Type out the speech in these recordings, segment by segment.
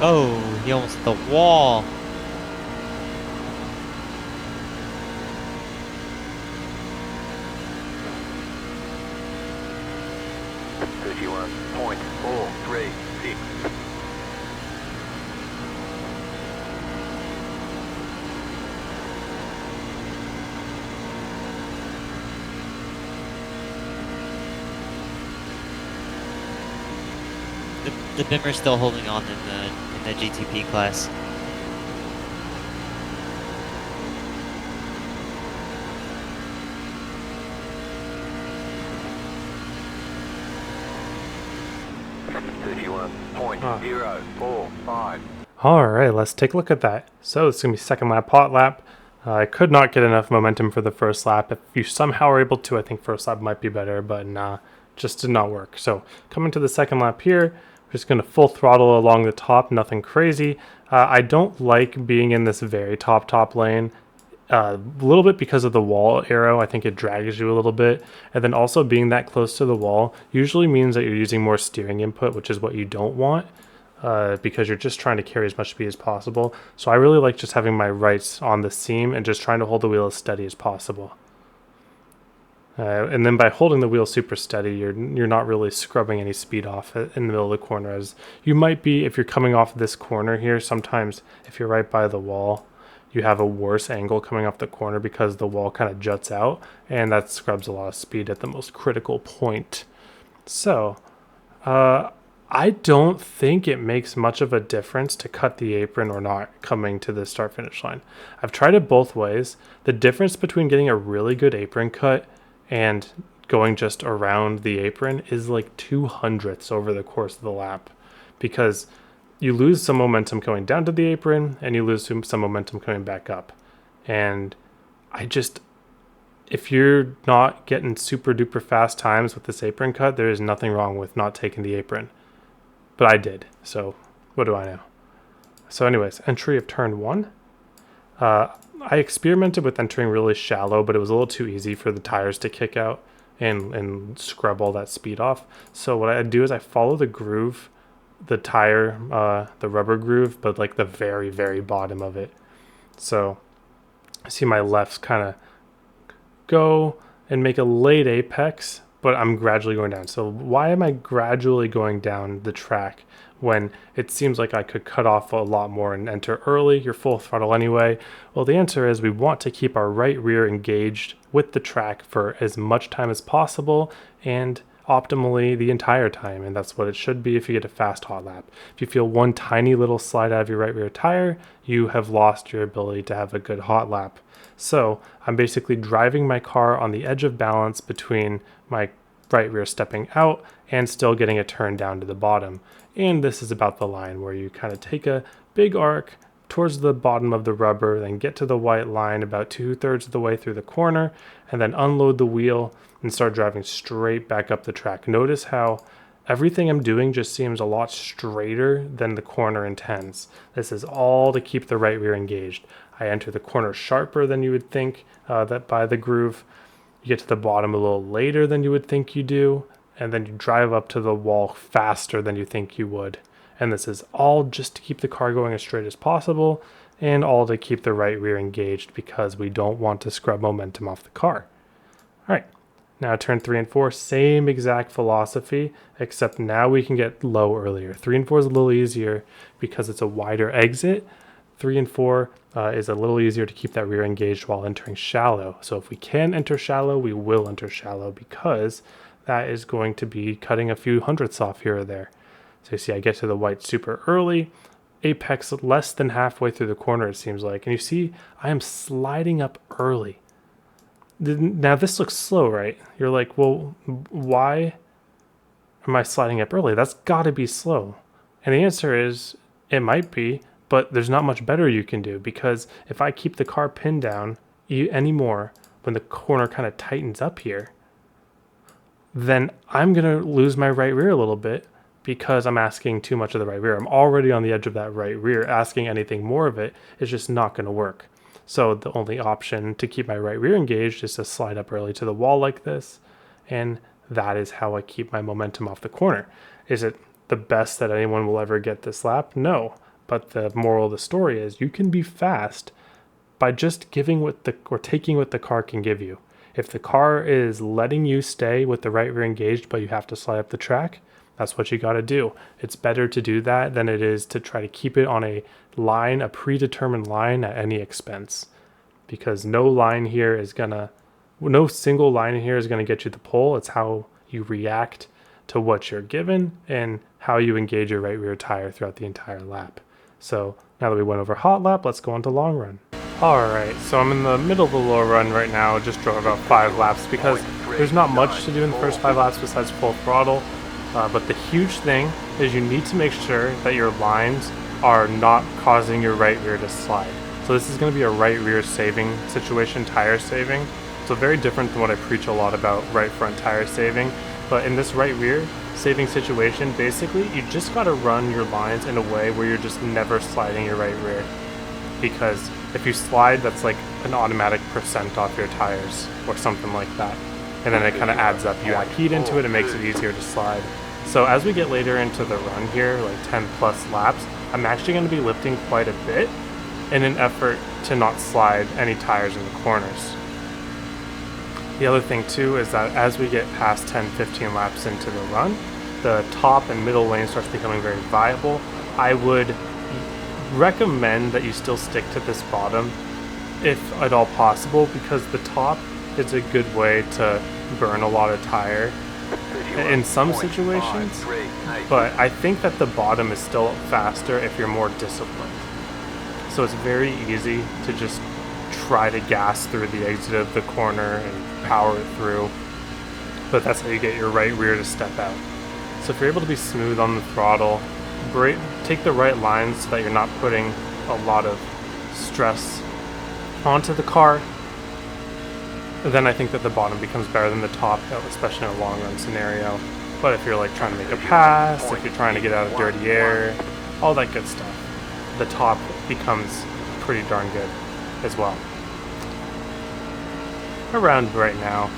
Oh, he almost hit the wall. The Bimmer's still holding on in the GTP class. All right, let's take a look at that. So it's gonna be second lap, hot lap. I could not get enough momentum for the first lap. If you somehow are able to, I think first lap might be better, but nah, just did not work. So coming to the second lap here, we're just gonna full throttle along the top, nothing crazy. I don't like being in this very top lane. A little bit because of the wall arrow. I think it drags you a little bit. And then also being that close to the wall usually means that you're using more steering input, which is what you don't want. Because you're just trying to carry as much speed as possible. So I really like just having my rights on the seam and just trying to hold the wheel as steady as possible. And then by holding the wheel super steady, you're not really scrubbing any speed off in the middle of the corner, as you might be if you're coming off this corner here. Sometimes if you're right by the wall, you have a worse angle coming off the corner because the wall kind of juts out, and that scrubs a lot of speed at the most critical point. So, I don't think it makes much of a difference to cut the apron or not coming to the start finish line. I've tried it both ways. The difference between getting a really good apron cut and going just around the apron is like 2/100ths over the course of the lap, because you lose some momentum going down to the apron and you lose some momentum coming back up. And I just, if you're not getting super duper fast times with this apron cut, there is nothing wrong with not taking the apron. But I did, so what do I know? So anyways, entry of turn 1. I experimented with entering really shallow, but it was a little too easy for the tires to kick out and scrub all that speed off. So what I do is I follow the groove, the tire, the rubber groove, but like the very, very bottom of it. So I see my lefts kind of go and make a late apex, but I'm gradually going down. So why am I gradually going down the track when it seems like I could cut off a lot more and enter early? You're full throttle anyway. Well, the answer is we want to keep our right rear engaged with the track for as much time as possible and optimally the entire time, and that's what it should be if you get a fast hot lap. If you feel one tiny little slide out of your right rear tire, you have lost your ability to have a good hot lap. So I'm basically driving my car on the edge of balance between my right rear stepping out and still getting a turn down to the bottom. And this is about the line where you kind of take a big arc towards the bottom of the rubber, then get to the white line about 2/3 of the way through the corner, and then unload the wheel and start driving straight back up the track. Notice how everything I'm doing just seems a lot straighter than the corner intends. This is all to keep the right rear engaged. I enter the corner sharper than you would think that by the groove. You get to the bottom a little later than you would think you do, and then you drive up to the wall faster than you think you would. And this is all just to keep the car going as straight as possible, and all to keep the right rear engaged because we don't want to scrub momentum off the car. All right, now turn 3 and 4, same exact philosophy, except now we can get low earlier. 3 and 4 is a little easier because it's a wider exit. 3 and 4 is a little easier to keep that rear engaged while entering shallow. So if we can enter shallow, we will enter shallow because that is going to be cutting a few hundredths off here or there. So you see I get to the white super early, apex less than halfway through the corner it seems like. And you see I am sliding up early. Now this looks slow, right? You're like, well, why am I sliding up early? That's got to be slow. And the answer is it might be, but there's not much better you can do, because if I keep the car pinned down anymore when the corner kind of tightens up here, then I'm going to lose my right rear a little bit because I'm asking too much of the right rear. I'm already on the edge of that right rear. Asking anything more of it is just not going to work. So the only option to keep my right rear engaged is to slide up early to the wall like this, and that is how I keep my momentum off the corner. Is it the best that anyone will ever get this lap? No. But the moral of the story is you can be fast by just taking what the car can give you. If the car is letting you stay with the right rear engaged, but you have to slide up the track, that's what you got to do. It's better to do that than it is to try to keep it on a line, a predetermined line at any expense. Because no single line here is going to get you the pole. It's how you react to what you're given and how you engage your right rear tire throughout the entire lap. So now that we went over hot lap, let's go on to long run. Alright, so I'm in the middle of the low run right now. Just drove about 5 laps because there's not much to do in the first 5 laps besides full throttle. But the huge thing is you need to make sure that your lines are not causing your right rear to slide. So this is going to be a right rear saving situation, tire saving. So very different than what I preach a lot about right front tire saving. But in this right rear saving situation, basically you just got to run your lines in a way where you're just never sliding your right rear. Because if you slide, that's like an automatic percent off your tires or something like that. And then it kind of adds up. You add heat into it, it makes it easier to slide. So as we get later into the run here, like 10 plus laps, I'm actually going to be lifting quite a bit in an effort to not slide any tires in the corners. The other thing too is that as we get past 10-15 laps into the run, the top and middle lane starts becoming very viable. I would recommend that you still stick to this bottom if at all possible, because the top is a good way to burn a lot of tire in some situations, but I think that the bottom is still faster if you're more disciplined. So it's very easy to just try to gas through the exit of the corner and power it through, but that's how you get your right rear to step out. So if you're able to be smooth on the throttle, take the right lines so that you're not putting a lot of stress onto the car, then I think that the bottom becomes better than the top, especially in a long run scenario. But if you're like trying to make a pass, if you're trying to get out of dirty air, all that good stuff, the top becomes pretty darn good as well. Around right now,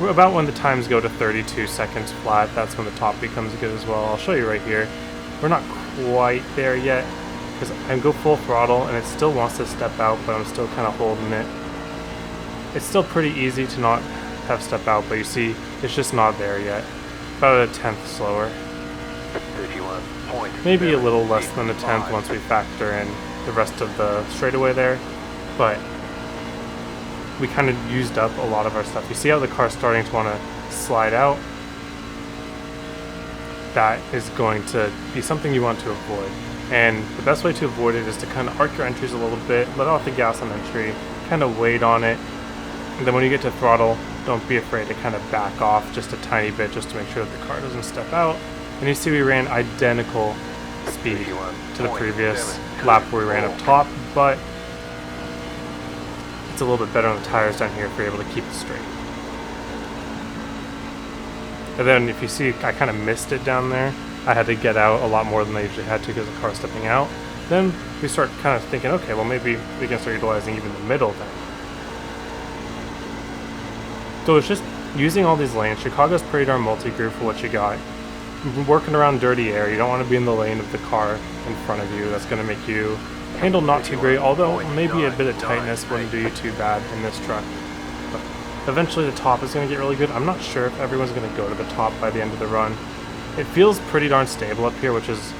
about when the times go to 32 seconds flat, that's when the top becomes good as well. I'll show you right here. We're not quite there yet because I go full throttle and it still wants to step out, but I'm still kind of holding it. It's still pretty easy to not have step out, but you see it's just not there yet. About a tenth slower. Maybe a little less than a tenth once we factor in the rest of the straightaway there, but we kind of used up a lot of our stuff. You see how the car's starting to want to slide out? That is going to be something you want to avoid. And the best way to avoid it is to kind of arc your entries a little bit, let off the gas on entry, kind of wait on it, and then when you get to throttle, don't be afraid to kind of back off just a tiny bit just to make sure that the car doesn't step out. And you see we ran identical speed to the previous lap where we ran up top, but it's a little bit better on the tires down here if you're able to keep it straight. And then if you see, I kind of missed it down there. I had to get out a lot more than I usually had to because the car's stepping out. Then we start kind of thinking, okay, well maybe we can start utilizing even the middle then. So it's just using all these lanes. Chicago's pretty darn multi-groove for what you got. Working around dirty air, you don't want to be in the lane of the car in front of you. That's going to make you handle not too great, although maybe a bit of tightness wouldn't do you too bad in this truck. But eventually the top is going to get really good. I'm not sure if everyone's going to go to the top by the end of the run. It feels pretty darn stable up here, which is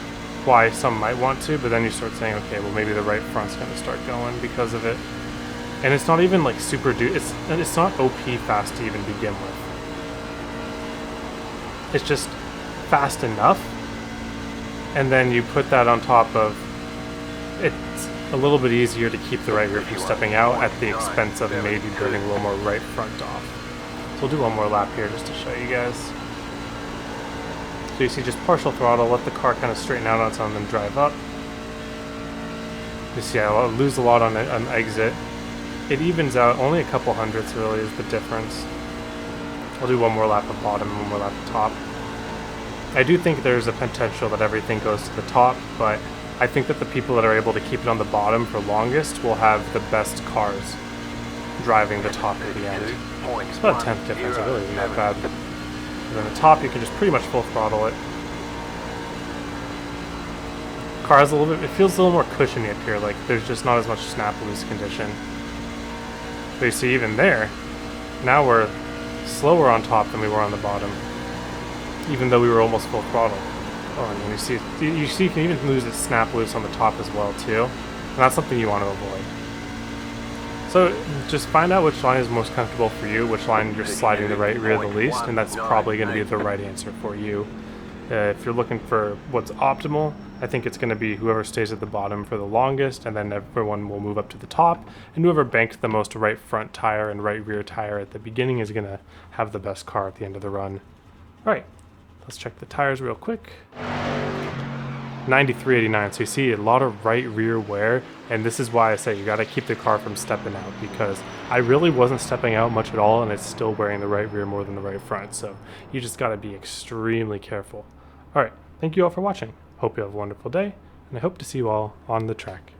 why some might want to, but then you start saying, okay, well maybe the right front's going to start going because of it. And it's not even like super it's not OP fast to even begin with. It's just fast enough, and then you put that on top of it's a little bit easier to keep the right rear from stepping out at the expense of maybe burning a little more right front off. So we'll do one more lap here just to show you guys. So you see just partial throttle, let the car kind of straighten out on its own, then drive up. You see I lose a lot on exit. It evens out, only a couple hundredths really is the difference. I'll do one more lap of bottom and one more lap of top. I do think there's a potential that everything goes to the top, but I think that the people that are able to keep it on the bottom for longest will have the best cars driving the top at the end. It's about a tenth difference, it really isn't that bad. And then the top, you can just pretty much full throttle it. car has a little bit, it feels a little more cushiony up here, like there's just not as much snap loose condition. But you see, even there, now we're slower on top than we were on the bottom, even though we were almost full throttle. Oh, and you see you can even lose its snap loose on the top as well too, and that's something you want to avoid. So just find out which line is most comfortable for you, which line you're sliding the right rear the least, and that's probably going to be the right answer for you. If you're looking for what's optimal, I think it's going to be whoever stays at the bottom for the longest, and then everyone will move up to the top, and whoever banked the most right front tire and right rear tire at the beginning is going to have the best car at the end of the run. Alright, let's check the tires real quick. 93.89, so you see a lot of right rear wear, and this is why I say you got to keep the car from stepping out, because I really wasn't stepping out much at all, and it's still wearing the right rear more than the right front, so you just got to be extremely careful. Alright, thank you all for watching. Hope you have a wonderful day, and I hope to see you all on the track.